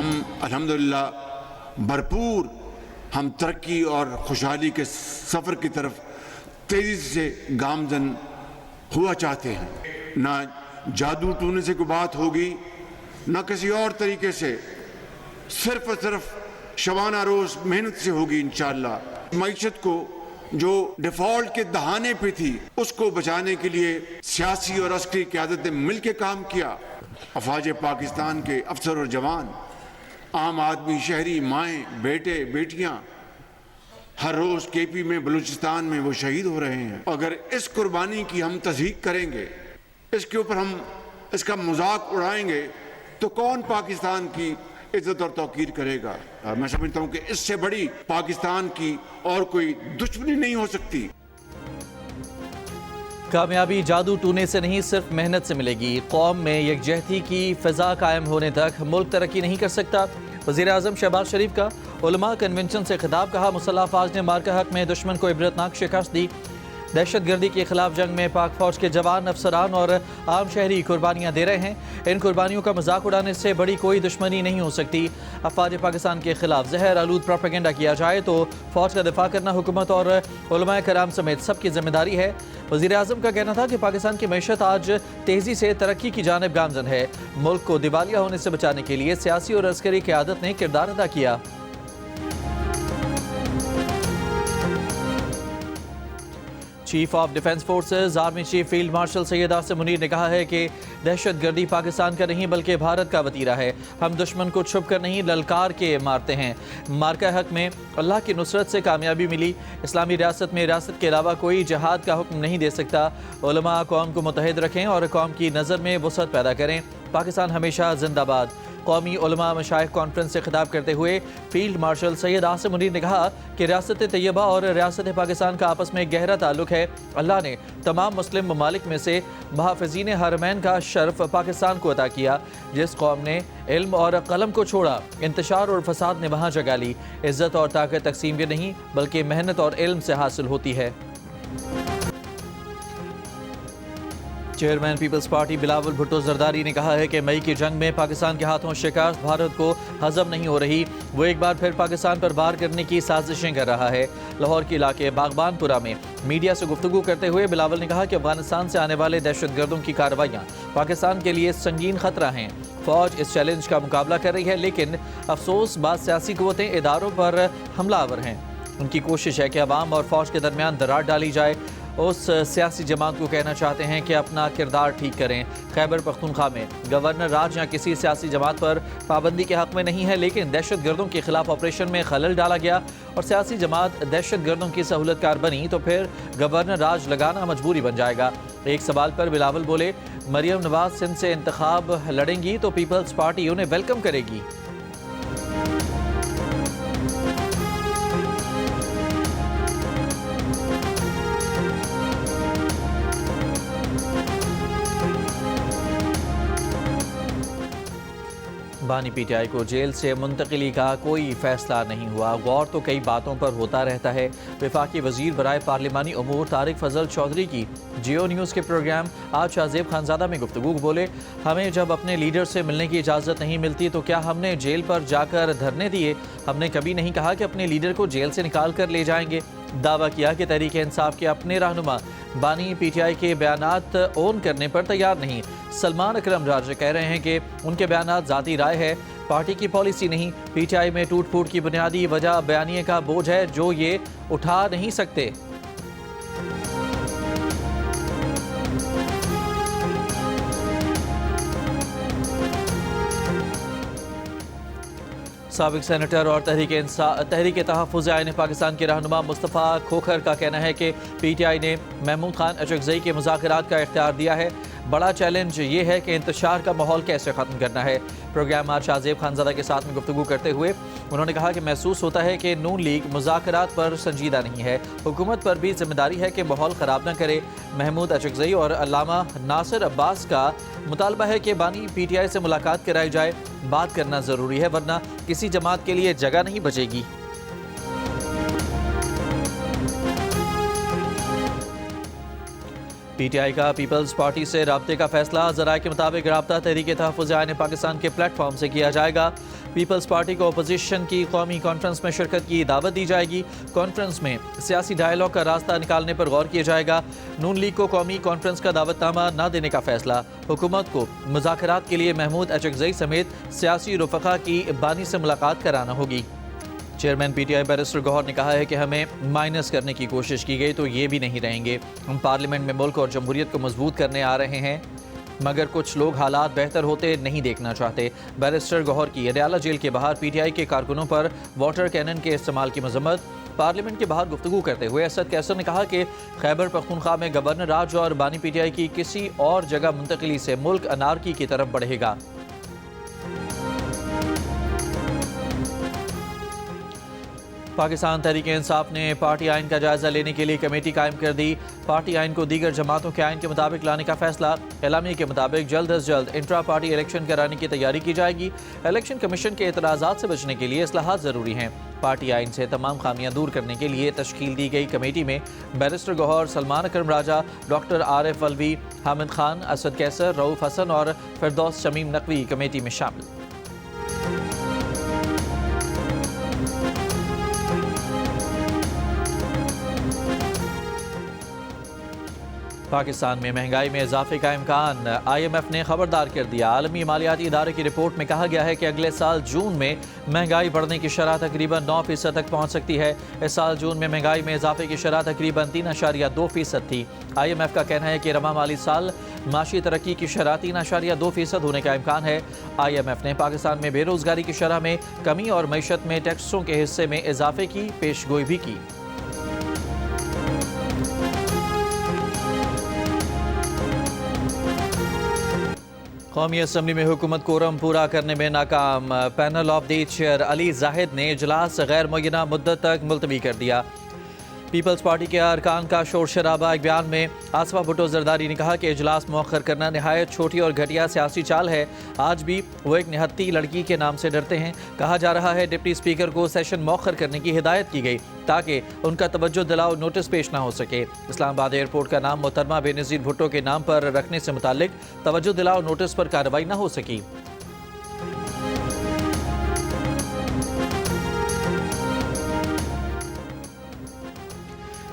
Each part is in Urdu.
ہم الحمدللہ بھرپور ہم ترقی اور خوشحالی کے سفر کی طرف تیزی سے گامزن ہوا چاہتے ہیں۔ نہ جادو ٹونے سے کوئی بات ہوگی، نہ کسی اور طریقے سے، صرف اور صرف شبانہ روز محنت سے ہوگی انشاءاللہ۔ معیشت کو جو ڈیفالٹ کے دہانے پہ تھی اس کو بچانے کے لیے سیاسی اور عسکری قیادت نے مل کے کام کیا۔ افواج پاکستان کے افسر اور جوان، عام آدمی، شہری، مائیں، بیٹے، بیٹیاں ہر روز کے پی میں، بلوچستان میں وہ شہید ہو رہے ہیں۔ اگر اس قربانی کی ہم تصدیق کریں گے، اس کے اوپر ہم اس کا مذاق اڑائیں گے تو کون پاکستان کی عزت اور توقیر کرے گا؟ میں سمجھتا ہوں کہ اس سے بڑی پاکستان کی اور کوئی دشمنی نہیں ہو سکتی۔ کامیابی جادو ٹونے سے نہیں، صرف محنت سے ملے گی۔ قوم میں یکجہتی کی فضا قائم ہونے تک ملک ترقی نہیں کر سکتا۔ وزیر اعظم شہباز شریف کا علماء کنونشن سے خطاب، کہا مسلح افواج نے مارکہ حق میں دشمن کو عبرتناک شکست دی۔ دہشت گردی کے خلاف جنگ میں پاک فوج کے جوان، افسران اور عام شہری قربانیاں دے رہے ہیں۔ ان قربانیوں کا مذاق اڑانے سے بڑی کوئی دشمنی نہیں ہو سکتی۔ افواج پاکستان کے خلاف زہر آلود پروپیگنڈا کیا جائے تو فوج کا دفاع کرنا حکومت اور علماء کرام سمیت سب کی ذمہ داری ہے۔ وزیر اعظم کا کہنا تھا کہ پاکستان کی معیشت آج تیزی سے ترقی کی جانب گامزن ہے۔ ملک کو دیوالیہ ہونے سے بچانے کے لیے سیاسی اور عسکری قیادت نے کردار ادا کیا۔ Chief of defence forces army chief field marshal Syed Asim Munir نے کہا ہے کہ دہشت گردی پاکستان کا نہیں بلکہ بھارت کا وتیرہ ہے۔ ہم دشمن کو چھپ کر نہیں للکار کے مارتے ہیں۔ مارکہ حق میں اللہ کی نصرت سے کامیابی ملی۔ اسلامی ریاست میں ریاست کے علاوہ کوئی جہاد کا حکم نہیں دے سکتا۔ علماء قوم کو متحد رکھیں اور قوم کی نظر میں وسعت پیدا کریں۔ پاکستان ہمیشہ زندہ باد۔ قومی علماء مشائخ کانفرنس سے خطاب کرتے ہوئے فیلڈ مارشل سید عاصم منیر نے کہا کہ ریاست طیبہ اور ریاست پاکستان کا آپس میں گہرا تعلق ہے۔ اللہ نے تمام مسلم ممالک میں سے محافظین حرمین کا شرف پاکستان کو عطا کیا۔ جس قوم نے علم اور قلم کو چھوڑا، انتشار اور فساد نے وہاں جگہ لی۔ عزت اور طاقت تقسیم کے نہیں بلکہ محنت اور علم سے حاصل ہوتی ہے۔ چیئرمین پیپلز پارٹی بلاول بھٹو زرداری نے کہا ہے کہ مئی کی جنگ میں پاکستان کے ہاتھوں شکست بھارت کو ہضم نہیں ہو رہی۔ وہ ایک بار پھر پاکستان پر وار کرنے کی سازشیں کر رہا ہے۔ لاہور کے علاقے باغبان پورہ میں میڈیا سے گفتگو کرتے ہوئے بلاول نے کہا کہ افغانستان سے آنے والے دہشت گردوں کی کارروائیاں پاکستان کے لیے سنگین خطرہ ہیں۔ فوج اس چیلنج کا مقابلہ کر رہی ہے، لیکن افسوس بعض سیاسی قوتیں اداروں پر حملہ آور ہیں۔ ان کی کوشش ہے کہ عوام اور فوج کے درمیان دراڑ ڈالی جائے۔ اس سیاسی جماعت کو کہنا چاہتے ہیں کہ اپنا کردار ٹھیک کریں۔ خیبر پختونخوا میں گورنر راج یا کسی سیاسی جماعت پر پابندی کے حق میں نہیں ہے، لیکن دہشت گردوں کے خلاف آپریشن میں خلل ڈالا گیا اور سیاسی جماعت دہشت گردوں کی سہولت کار بنی تو پھر گورنر راج لگانا مجبوری بن جائے گا۔ ایک سوال پر بلاول بولے، مریم نواز سندھ سے انتخاب لڑیں گی تو پیپلز پارٹی انہیں ویلکم کرے گی۔ بانی پی ٹی آئی کو جیل سے منتقلی کا کوئی فیصلہ نہیں ہوا۔ غور تو کئی باتوں پر ہوتا رہتا ہے۔ وفاقی وزیر برائے پارلیمانی امور طارق فضل چودھری کی جیو نیوز کے پروگرام آج شاہزیب خانزادہ میں گفتگو بولے، ہمیں جب اپنے لیڈر سے ملنے کی اجازت نہیں ملتی تو کیا ہم نے جیل پر جا کر دھرنے دیے؟ ہم نے کبھی نہیں کہا کہ اپنے لیڈر کو جیل سے نکال کر لے جائیں گے۔ دعویٰ کیا کہ تحریک انصاف کے اپنے رہنما بانی پی ٹی آئی کے بیانات اون کرنے پر تیار نہیں۔ سلمان اکرم راج کہہ رہے ہیں کہ ان کے بیانات ذاتی رائے ہے، پارٹی کی پالیسی نہیں۔ پی ٹی آئی میں ٹوٹ پھوٹ کی بنیادی وجہ بیانیے کا بوجھ ہے جو یہ اٹھا نہیں سکتے۔ سابق سینیٹر اور تحریک تحفظ آئین پاکستان کے رہنما مصطفیٰ کھوکھر کا کہنا ہے کہ پی ٹی آئی نے محمود خان اچکزئی کے مذاکرات کا اختیار دیا ہے۔ بڑا چیلنج یہ ہے کہ انتشار کا ماحول کیسے ختم کرنا ہے۔ پروگرام آج شاہزیب خانزادہ کے ساتھ میں گفتگو کرتے ہوئے انہوں نے کہا کہ محسوس ہوتا ہے کہ نون لیگ مذاکرات پر سنجیدہ نہیں ہے۔ حکومت پر بھی ذمہ داری ہے کہ ماحول خراب نہ کرے۔ محمود اچکزئی اور علامہ ناصر عباس کا مطالبہ ہے کہ بانی پی ٹی آئی سے ملاقات کرائی جائے۔ بات کرنا ضروری ہے ورنہ کسی جماعت کے لیے جگہ نہیں بچے گی۔ پی ٹی آئی کا پیپلز پارٹی سے رابطے کا فیصلہ، ذرائع کے مطابق رابطہ تحریک تحفظ آئین پاکستان کے پلیٹ فارم سے کیا جائے گا۔ پیپلز پارٹی کو اپوزیشن کی قومی کانفرنس میں شرکت کی دعوت دی جائے گی۔ کانفرنس میں سیاسی ڈائیلاگ کا راستہ نکالنے پر غور کیا جائے گا۔ نون لیگ کو قومی کانفرنس کا دعوت نامہ نہ دینے کا فیصلہ، حکومت کو مذاکرات کے لیے محمود اچکزئی سمیت سیاسی رفقا کی بانی سے ملاقات کرانا ہوگی۔ Chairman PTI barrister Gohar نے کہا ہے کہ ہمیں مائنس کرنے کی کوشش کی گئی تو یہ بھی نہیں رہیں گے۔ ہم پارلیمنٹ میں ملک اور جمہوریت کو مضبوط کرنے آ رہے ہیں، مگر کچھ لوگ حالات بہتر ہوتے نہیں دیکھنا چاہتے۔ بیرسٹر گوہر کی اڈیالہ جیل کے باہر پی ٹی آئی کے کارکنوں پر واٹر کینن کے استعمال کی مذمت۔ پارلیمنٹ کے باہر گفتگو کرتے ہوئے اسد کیسر نے کہا کہ خیبر پختونخوا میں گورنر راج اور بانی پی ٹی آئی کی کسی اور جگہ منتقلی سے ملک انارکی کی طرف بڑھے گا۔ پاکستان تحریک انصاف نے پارٹی آئین کا جائزہ لینے کے لیے کمیٹی قائم کر دی۔ پارٹی آئین کو دیگر جماعتوں کے آئین کے مطابق لانے کا فیصلہ۔ اعلامیے کے مطابق جلد از جلد انٹرا پارٹی الیکشن کرانے کی تیاری کی جائے گی۔ الیکشن کمیشن کے اعتراضات سے بچنے کے لیے اصلاحات ضروری ہیں۔ پارٹی آئین سے تمام خامیاں دور کرنے کے لیے تشکیل دی گئی کمیٹی میں بیرسٹر گوہر، سلمان اکرم راجہ، ڈاکٹر عارف الوی، حامد خان، اسد کیسر، رؤوف حسن اور فردوس شمیم نقوی کمیٹی میں شامل۔ پاکستان میں مہنگائی میں اضافے کا امکان، آئی ایم ایف نے خبردار کر دیا۔ عالمی مالیاتی ادارے کی رپورٹ میں کہا گیا ہے کہ اگلے سال جون میں مہنگائی بڑھنے کی شرح تقریباً 9% تک پہنچ سکتی ہے۔ اس سال جون میں مہنگائی میں اضافے کی شرح تقریباً 3.2% تھی۔ آئی ایم ایف کا کہنا ہے کہ رواں مالی سال معاشی ترقی کی شرح 3.2% ہونے کا امکان ہے۔ آئی ایم ایف نے پاکستان میں بے روزگاری کی شرح میں کمی اور معیشت میں ٹیکسوں کے حصے میں اضافے کی پیش گوئی بھی کی۔ قومی اسمبلی میں حکومت کورم پورا کرنے میں ناکام، پینل آف دی چیئر علی زاہد نے اجلاس غیر معینہ مدت تک ملتوی کر دیا۔ پیپلز پارٹی کے ارکان کا شور شرابہ، ایک بیان میں آصفہ بھٹو زرداری نے کہا کہ اجلاس مؤخر کرنا نہایت چھوٹی اور گھٹیا سیاسی چال ہے۔ آج بھی وہ ایک نہتی لڑکی کے نام سے ڈرتے ہیں۔ کہا جا رہا ہے ڈپٹی اسپیکر کو سیشن مؤخر کرنے کی ہدایت کی گئی تاکہ ان کا توجہ دلاؤ نوٹس پیش نہ ہو سکے۔ اسلام آباد ایئرپورٹ کا نام محترمہ بے نظیر بھٹو کے نام پر رکھنے سے متعلق توجہ دلاؤ نوٹس پر کارروائی نہ ہو سکی۔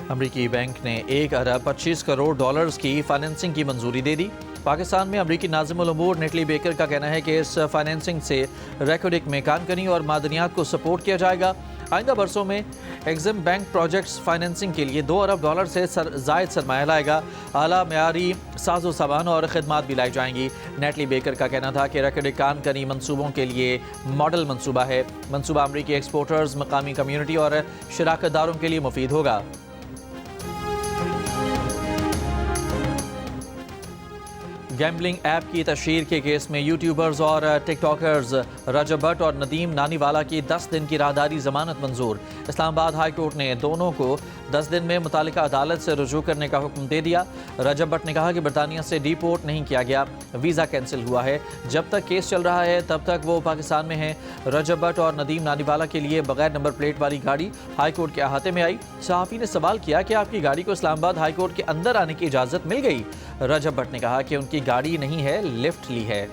امریکی بینک نے $1 ارب 25 کروڑ کی فائنینسنگ کی منظوری دے دی۔ پاکستان میں امریکی ناظم الامور نیٹلی بیکر کا کہنا ہے کہ اس فائنینسنگ سے ریکوڈک میں کان کنی اور معدنیات کو سپورٹ کیا جائے گا۔ آئندہ برسوں میں ایگزم بینک پروجیکٹس فائنینسنگ کے لیے $2 ارب سے زائد سرمایہ لائے گا۔ اعلیٰ معیاری ساز و سامان اور خدمات بھی لائی جائیں گی۔ نیٹلی بیکر کا کہنا تھا کہ ریکوڈک کان کنی منصوبوں کے لیے ماڈل منصوبہ ہے۔ منصوبہ امریکی ایکسپورٹرز، مقامی کمیونٹی اور شراکت داروں کے لیے مفید ہوگا۔ گیمبلنگ ایپ کی تشہیر کے کیس میں یوٹیوبرز اور ٹک ٹاکرز رجب بٹ اور ندیم نانی والا کی 10 دن کی راہداری ضمانت منظور۔ اسلام آباد ہائی کورٹ نے دونوں کو 10 دن میں متعلقہ عدالت سے رجوع کرنے کا حکم دے دیا۔ رجب بٹ نے کہا کہ برطانیہ سے ڈی پورٹ نہیں کیا گیا، ویزا کینسل ہوا ہے، جب تک کیس چل رہا ہے تب تک وہ پاکستان میں ہیں۔ رجب بٹ اور ندیم نانی والا کے لیے بغیر نمبر پلیٹ والی گاڑی ہائی کورٹ کے احاطے میں آئی۔ صحافی نے سوال کیا کہ آپ کی گاڑی کو اسلام آباد ہائی کورٹ کے اندر آنے کی اجازت مل گئی؟ رجب بٹ نے کہا کہ ان کی گاڑی نہیں ہے، لفٹ لی ہے۔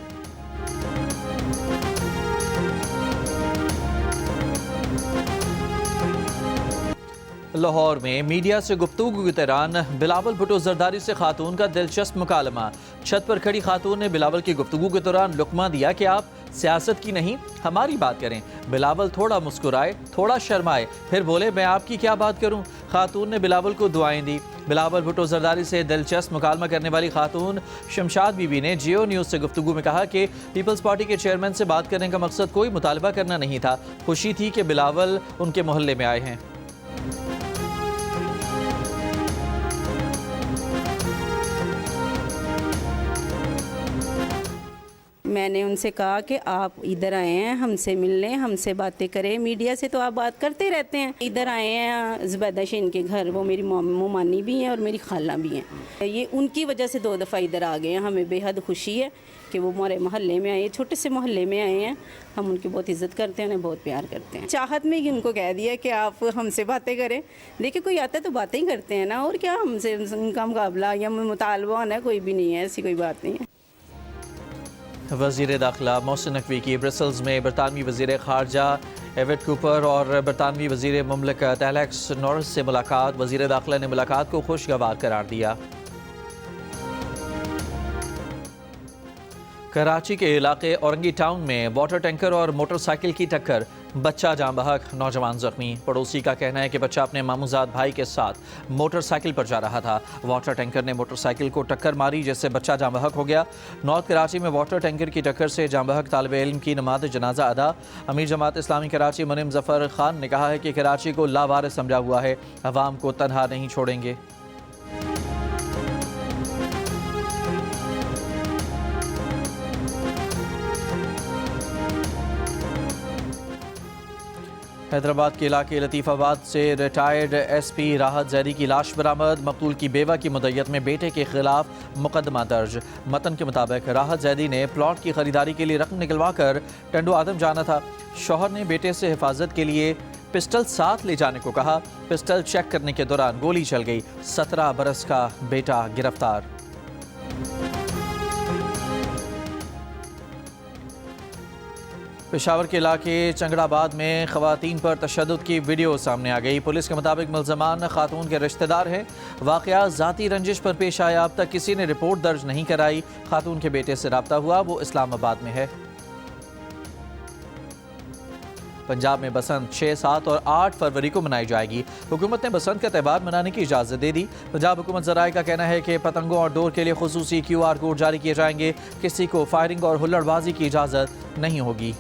لاہور میں میڈیا سے گفتگو کے دوران بلاول بھٹو زرداری سے خاتون کا دلچسپ مکالمہ۔ چھت پر کھڑی خاتون نے بلاول کی گفتگو کے دوران لقمہ دیا کہ آپ سیاست کی نہیں ہماری بات کریں۔ بلاول تھوڑا مسکرائے، تھوڑا شرمائے، پھر بولے میں آپ کی کیا بات کروں۔ خاتون نے بلاول کو دعائیں دی۔ بلاول بھٹو زرداری سے دلچسپ مکالمہ کرنے والی خاتون شمشاد بی بی نے جیو نیوز سے گفتگو میں کہا کہ پیپلز پارٹی کے چیئرمین سے بات کرنے کا مقصد کوئی مطالبہ کرنا نہیں تھا، خوشی تھی کہ بلاول ان کے محلے میں آئے ہیں۔ میں نے ان سے کہا کہ آپ ادھر آئے ہیں ہم سے ملنے، ہم سے باتیں کریں، میڈیا سے تو آپ بات کرتے رہتے ہیں، ادھر آئے ہیں زبیدہ شین کے گھر، وہ میری مومانی بھی ہیں اور میری خالہ بھی ہیں، یہ ان کی وجہ سے 2 دفعہ ادھر آ گئے ہیں۔ ہمیں بے حد خوشی ہے کہ وہ ہمارے محلے میں آئے، چھوٹے سے محلے میں آئے ہیں، ہم ان کی بہت عزت کرتے ہیں، انہیں بہت پیار کرتے ہیں۔ چاہت میں ان کو کہہ دیا کہ آپ ہم سے باتیں کریں، دیکھیں کوئی آتا ہے تو باتیں ہی کرتے ہیں نا، اور کیا ہم سے ان کا مقابلہ یا مطالبہ ہونا ہے، کوئی بھی نہیں ہے، ایسی کوئی بات نہیں ہے۔ وزیر داخلہ محسن نقوی کی برسلز میں برطانوی وزیر خارجہ ایوٹ کوپر اور برطانوی وزیر مملکت الیکس نورس سے ملاقات۔ وزیر داخلہ نے ملاقات کو خوشگوار قرار دیا۔ کراچی کے علاقے اورنگی ٹاؤن میں واٹر ٹینکر اور موٹر سائیکل کی ٹکر، بچہ جاں بحق، نوجوان زخمی۔ پڑوسی کا کہنا ہے کہ بچہ اپنے ماموزاد بھائی کے ساتھ موٹر سائیکل پر جا رہا تھا، واٹر ٹینکر نے موٹر سائیکل کو ٹکر ماری جس سے بچہ جاں بحق ہو گیا۔ نارتھ کراچی میں واٹر ٹینکر کی ٹکر سے جاں بحق طالب علم کی نماز جنازہ ادا۔ امیر جماعت اسلامی کراچی منم ظفر خان نے کہا ہے کہ کراچی کو لاوارث سمجھا ہوا ہے، عوام کو تنہا نہیں چھوڑیں گے۔ حیدرآباد کے علاقے لطیف آباد سے ریٹائرڈ ایس پی راحت زیدی کی لاش برآمد۔ مقتول کی بیوہ کی مدعیت میں بیٹے کے خلاف مقدمہ درج۔ متن کے مطابق راحت زیدی نے پلاٹ کی خریداری کے لیے رقم نکلوا کر ٹنڈو آدم جانا تھا۔ شوہر نے بیٹے سے حفاظت کے لیے پسٹل ساتھ لے جانے کو کہا، پسٹل چیک کرنے کے دوران گولی چل گئی۔ 17 برس کا بیٹا گرفتار۔ پشاور کے علاقے چنگڑ آباد میں خواتین پر تشدد کی ویڈیو سامنے آ گئی۔ پولیس کے مطابق ملزمان خاتون کے رشتہ دار ہیں۔ واقعہ ذاتی رنجش پر پیش آیا، اب تک کسی نے رپورٹ درج نہیں کرائی۔ خاتون کے بیٹے سے رابطہ ہوا، وہ اسلام آباد میں ہے۔ پنجاب میں بسنت 6، 7 اور 8 فروری کو منائی جائے گی۔ حکومت نے بسنت کا تہوار منانے کی اجازت دے دی۔ پنجاب حکومت ذرائع کا کہنا ہے کہ پتنگوں اور ڈور کے لیے خصوصی QR کوڈ جاری کیے جائیں گے، کسی کو فائرنگ اور ہلڑ بازی کی اجازت نہیں ہوگی۔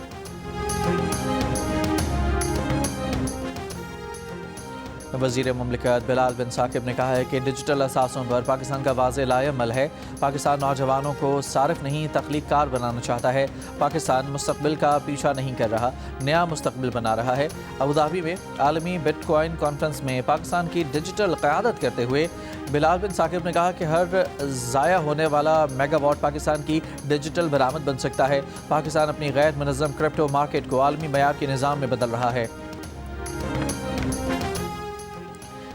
وزیر مملکت بلال بن ثاقب نے کہا ہے کہ ڈیجیٹل اثاثوں پر پاکستان کا واضح لائے عمل ہے۔ پاکستان نوجوانوں کو صارف نہیں تخلیق کار بنانا چاہتا ہے۔ پاکستان مستقبل کا پیچھا نہیں کر رہا، نیا مستقبل بنا رہا ہے۔ ابوظہبی میں عالمی بٹ کوائن کانفرنس میں پاکستان کی ڈیجیٹل قیادت کرتے ہوئے بلال بن ثاقب نے کہا کہ ہر ضائع ہونے والا میگا واٹ پاکستان کی ڈیجیٹل برآمد بن سکتا ہے۔ پاکستان اپنی غیر منظم کرپٹو مارکیٹ کو عالمی معیار کے نظام میں بدل رہا ہے۔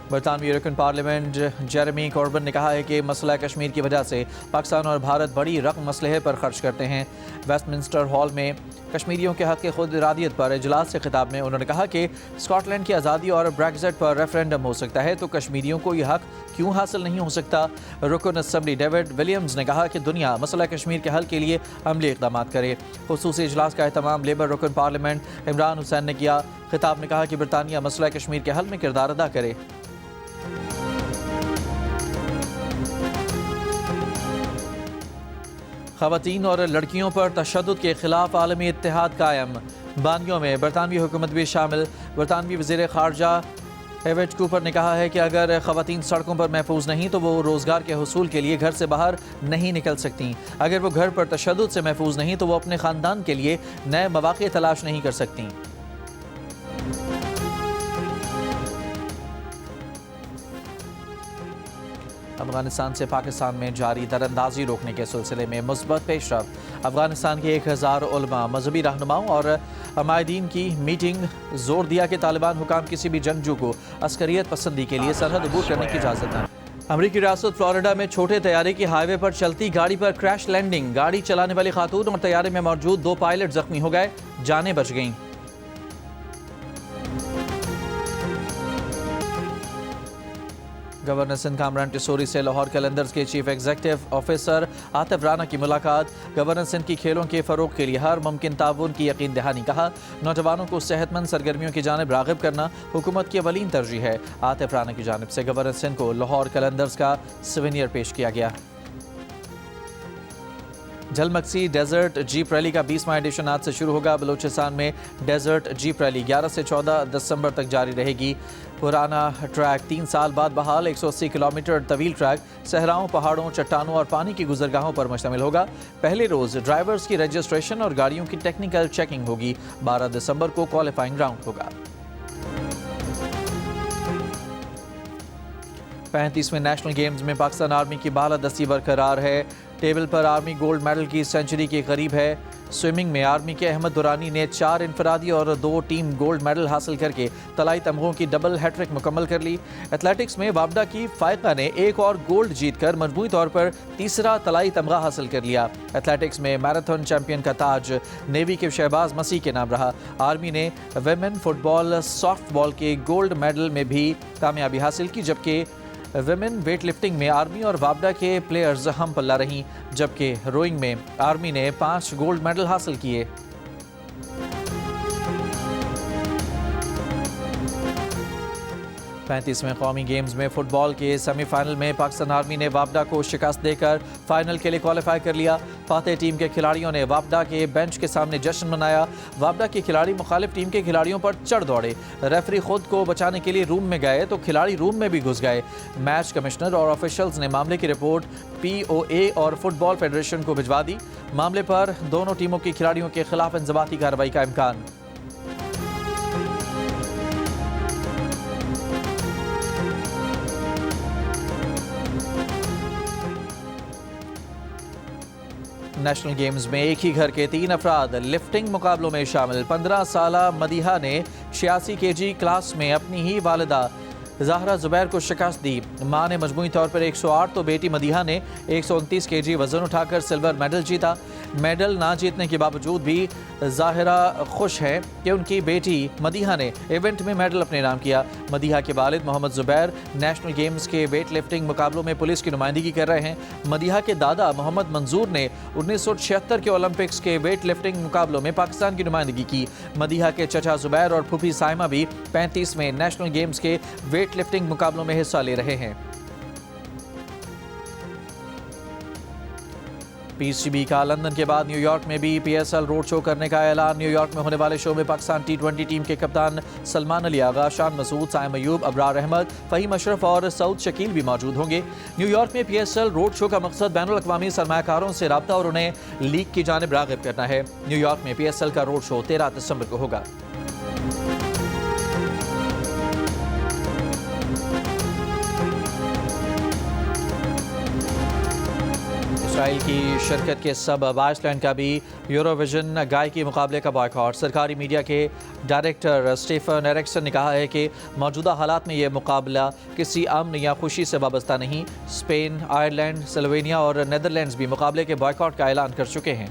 برطانوی رکن پارلیمنٹ جیریمی کوربن نے کہا ہے کہ مسئلہ کشمیر کی وجہ سے پاکستان اور بھارت بڑی رقم اسلحے پر خرچ کرتے ہیں۔ ویسٹ منسٹر ہال میں کشمیریوں کے حق خود ارادیت پر اجلاس سے خطاب میں انہوں نے کہا کہ اسکاٹ لینڈ کی آزادی اور بریگزٹ پر ریفرینڈم ہو سکتا ہے تو کشمیریوں کو یہ حق کیوں حاصل نہیں ہو سکتا۔ رکن اسمبلی ڈیوڈ ولیمز نے کہا کہ دنیا مسئلہ کشمیر کے حل کے لیے عملی اقدامات کرے۔ خصوصی اجلاس کا اہتمام لیبر رکن پارلیمنٹ عمران حسین نے کیا۔ خطاب میں کہا کہ برطانیہ مسئلہ کشمیر کے حل میں کردار ادا کرے۔ خواتین اور لڑکیوں پر تشدد کے خلاف عالمی اتحاد قائم۔ بانیوں میں برطانوی حکومت بھی شامل۔ برطانوی وزیر خارجہ ایوٹ کوپر نے کہا ہے کہ اگر خواتین سڑکوں پر محفوظ نہیں تو وہ روزگار کے حصول کے لیے گھر سے باہر نہیں نکل سکتی۔ اگر وہ گھر پر تشدد سے محفوظ نہیں تو وہ اپنے خاندان کے لیے نئے مواقع تلاش نہیں کر سکتی۔ افغانستان سے پاکستان میں جاری دراندازی روکنے کے سلسلے میں مثبت پیش رفت۔ افغانستان کے 1000 علماء، مذہبی رہنماؤں اور عمائدین کی میٹنگ، زور دیا کہ طالبان حکام کسی بھی جنگجو کو عسکریت پسندی کے لیے سرحد عبور کرنے کی اجازت نہ۔ امریکی ریاست فلوریڈا میں چھوٹے طیارے کی ہائی وے پر چلتی گاڑی پر کریش لینڈنگ، گاڑی چلانے والی خاتون اور طیارے میں موجود 2 پائلٹ زخمی ہو گئے، جانیں بچ گئیں۔ گورنر سندھ کامران ٹیسوری سے لاہور قلندرز کے chief executive officer Atif Rana کی ملاقات۔ گورنر سندھ کی کھیلوں کے فروغ کے لیے ہر ممکن تعاون کی یقین دہانی، کہا نوجوانوں کو صحت مند سرگرمیوں کی جانب راغب کرنا حکومت کی اولین ترجیح ہے۔ عاطف رانا کی جانب سے گورنر سندھ کو لاہور قلندرز کا سوینئر پیش کیا گیا۔ جھلمکسی ڈیزرٹ جیپ ریلی کا 20واں ایڈیشن آج سے شروع ہوگا۔ بلوچستان میں ڈیزرٹ جیپ ریلی 11 سے 14 دسمبر تک جاری رہے گی۔ پرانا ٹریک 3 سال بعد بحال 180 کلومیٹر طویل ٹریک صحراؤں، پہاڑوں، چٹانوں اور پانی کی گزرگاہوں پر مشتمل ہوگا۔ پہلے روز ڈرائیورز کی رجسٹریشن اور گاڑیوں کی ٹیکنیکل چیکنگ ہوگی۔ 12 دسمبر کو کوالیفائنگ راؤنڈ ہوگا۔ 35ویں نیشنل گیمز میں پاکستان آرمی کی بالادستی برقرار ہے۔ ٹیبل پر آرمی گولڈ میڈل کی سینچری کے قریب ہے۔ سوئمنگ میں آرمی کے احمد دورانی نے 4 انفرادی اور 2 ٹیم گولڈ میڈل حاصل کر کے طلائی تمغوں کی ڈبل ہیٹرک مکمل کر لی۔ ایتھلیٹکس میں وابڈا کی فائقہ نے ایک اور گولڈ جیت کر مجموعی طور پر تیسرا طلائی تمغہ حاصل کر لیا۔ ایتھلیٹکس میں میراتھن چیمپئن کا تاج نیوی کے شہباز مسیح کے نام رہا۔ آرمی نے ویمن فٹ بال سافٹ بال کے گولڈ میڈل میں بھی کامیابی حاصل کی، جبکہ ویمن ویٹ لفٹنگ میں آرمی اور وابڈا کے پلیئرز ہم پلہ رہیں، جبکہ روئنگ میں آرمی نے 5 گولڈ میڈل حاصل کیے۔ 35ویں قومی گیمز میں فٹ بال کے سیمی فائنل میں پاکستان آرمی نے وابڈا کو شکست دے کر فائنل کے لیے کوالیفائی کر لیا۔ فاتح ٹیم کے کھلاڑیوں نے وابڈا کے بینچ کے سامنے جشن منایا۔ وابڈا کے کھلاڑی مخالف ٹیم کے کھلاڑیوں پر چڑھ دوڑے۔ ریفری خود کو بچانے کے لیے روم میں گئے تو کھلاڑی روم میں بھی گھس گئے۔ میچ کمشنر اور آفیشلز نے معاملے کی رپورٹ POA اور فٹ بال فیڈریشن کو بھجوا دی۔ معاملے پر دونوں ٹیموں کے کھلاڑیوں کے خلاف انضباطی کارروائی کا امکان۔ نیشنل گیمز میں ایک ہی گھر کے 3 افراد لفٹنگ مقابلوں میں شامل۔ 15 سالہ مدیحہ نے 86 kg کلاس میں اپنی ہی والدہ زہرا زبیر کو شکست دی۔ ماں نے مجموعی طور پر 108 تو بیٹی مدیحہ نے 129 kg وزن اٹھا کر سلور میڈل جیتا۔ میڈل نہ جیتنے کے باوجود بھی ظاہرہ خوش ہے کہ ان کی بیٹی مدیحہ نے ایونٹ میں میڈل اپنے نام کیا۔ مدیحہ کے والد محمد زبیر نیشنل گیمز کے ویٹ لفٹنگ مقابلوں میں پولیس کی نمائندگی کر رہے ہیں۔ مدیحہ کے دادا محمد منظور نے 1976 کے اولمپکس کے ویٹ لفٹنگ مقابلوں میں پاکستان کی نمائندگی کی۔ مدیحہ کے چچا زبیر اور پھوپھی سائمہ بھی 35ویں نیشنل گیمز کے ویٹ لفٹنگ مقابلوں میں حصہ لے رہے ہیں۔ PCB کا لندن کے بعد نیو یارک میں بھی PSL روڈ شو کرنے کا اعلان۔ نیو یارک میں ہونے والے شو میں پاکستان T20 ٹیم کے کپتان سلمان علی آغا، شان مسعود، سائم ایوب، ابرار احمد، فہیم اشرف اور سعود شکیل بھی موجود ہوں گے۔ نیو یارک میں PSL روڈ شو کا مقصد بین الاقوامی سرمایہ کاروں سے رابطہ اور انہیں لیگ کی جانب راغب کرنا ہے۔ نیو یارک میں PSL کا روڈ شو 13 دسمبر کو ہوگا۔ اسرائیل کی شرکت کے سبب آئس لینڈ کا بھی یورو ویژن گائیکی مقابلے کا بائیکاٹ۔ سرکاری میڈیا کے ڈائریکٹر اسٹیفن ایرکسن نے کہا ہے کہ موجودہ حالات میں یہ مقابلہ کسی امن یا خوشی سے وابستہ نہیں۔ اسپین، آئرلینڈ، سلووینیا اور نیدرلینڈز بھی مقابلے کے بائیکاٹ کا اعلان کر چکے ہیں۔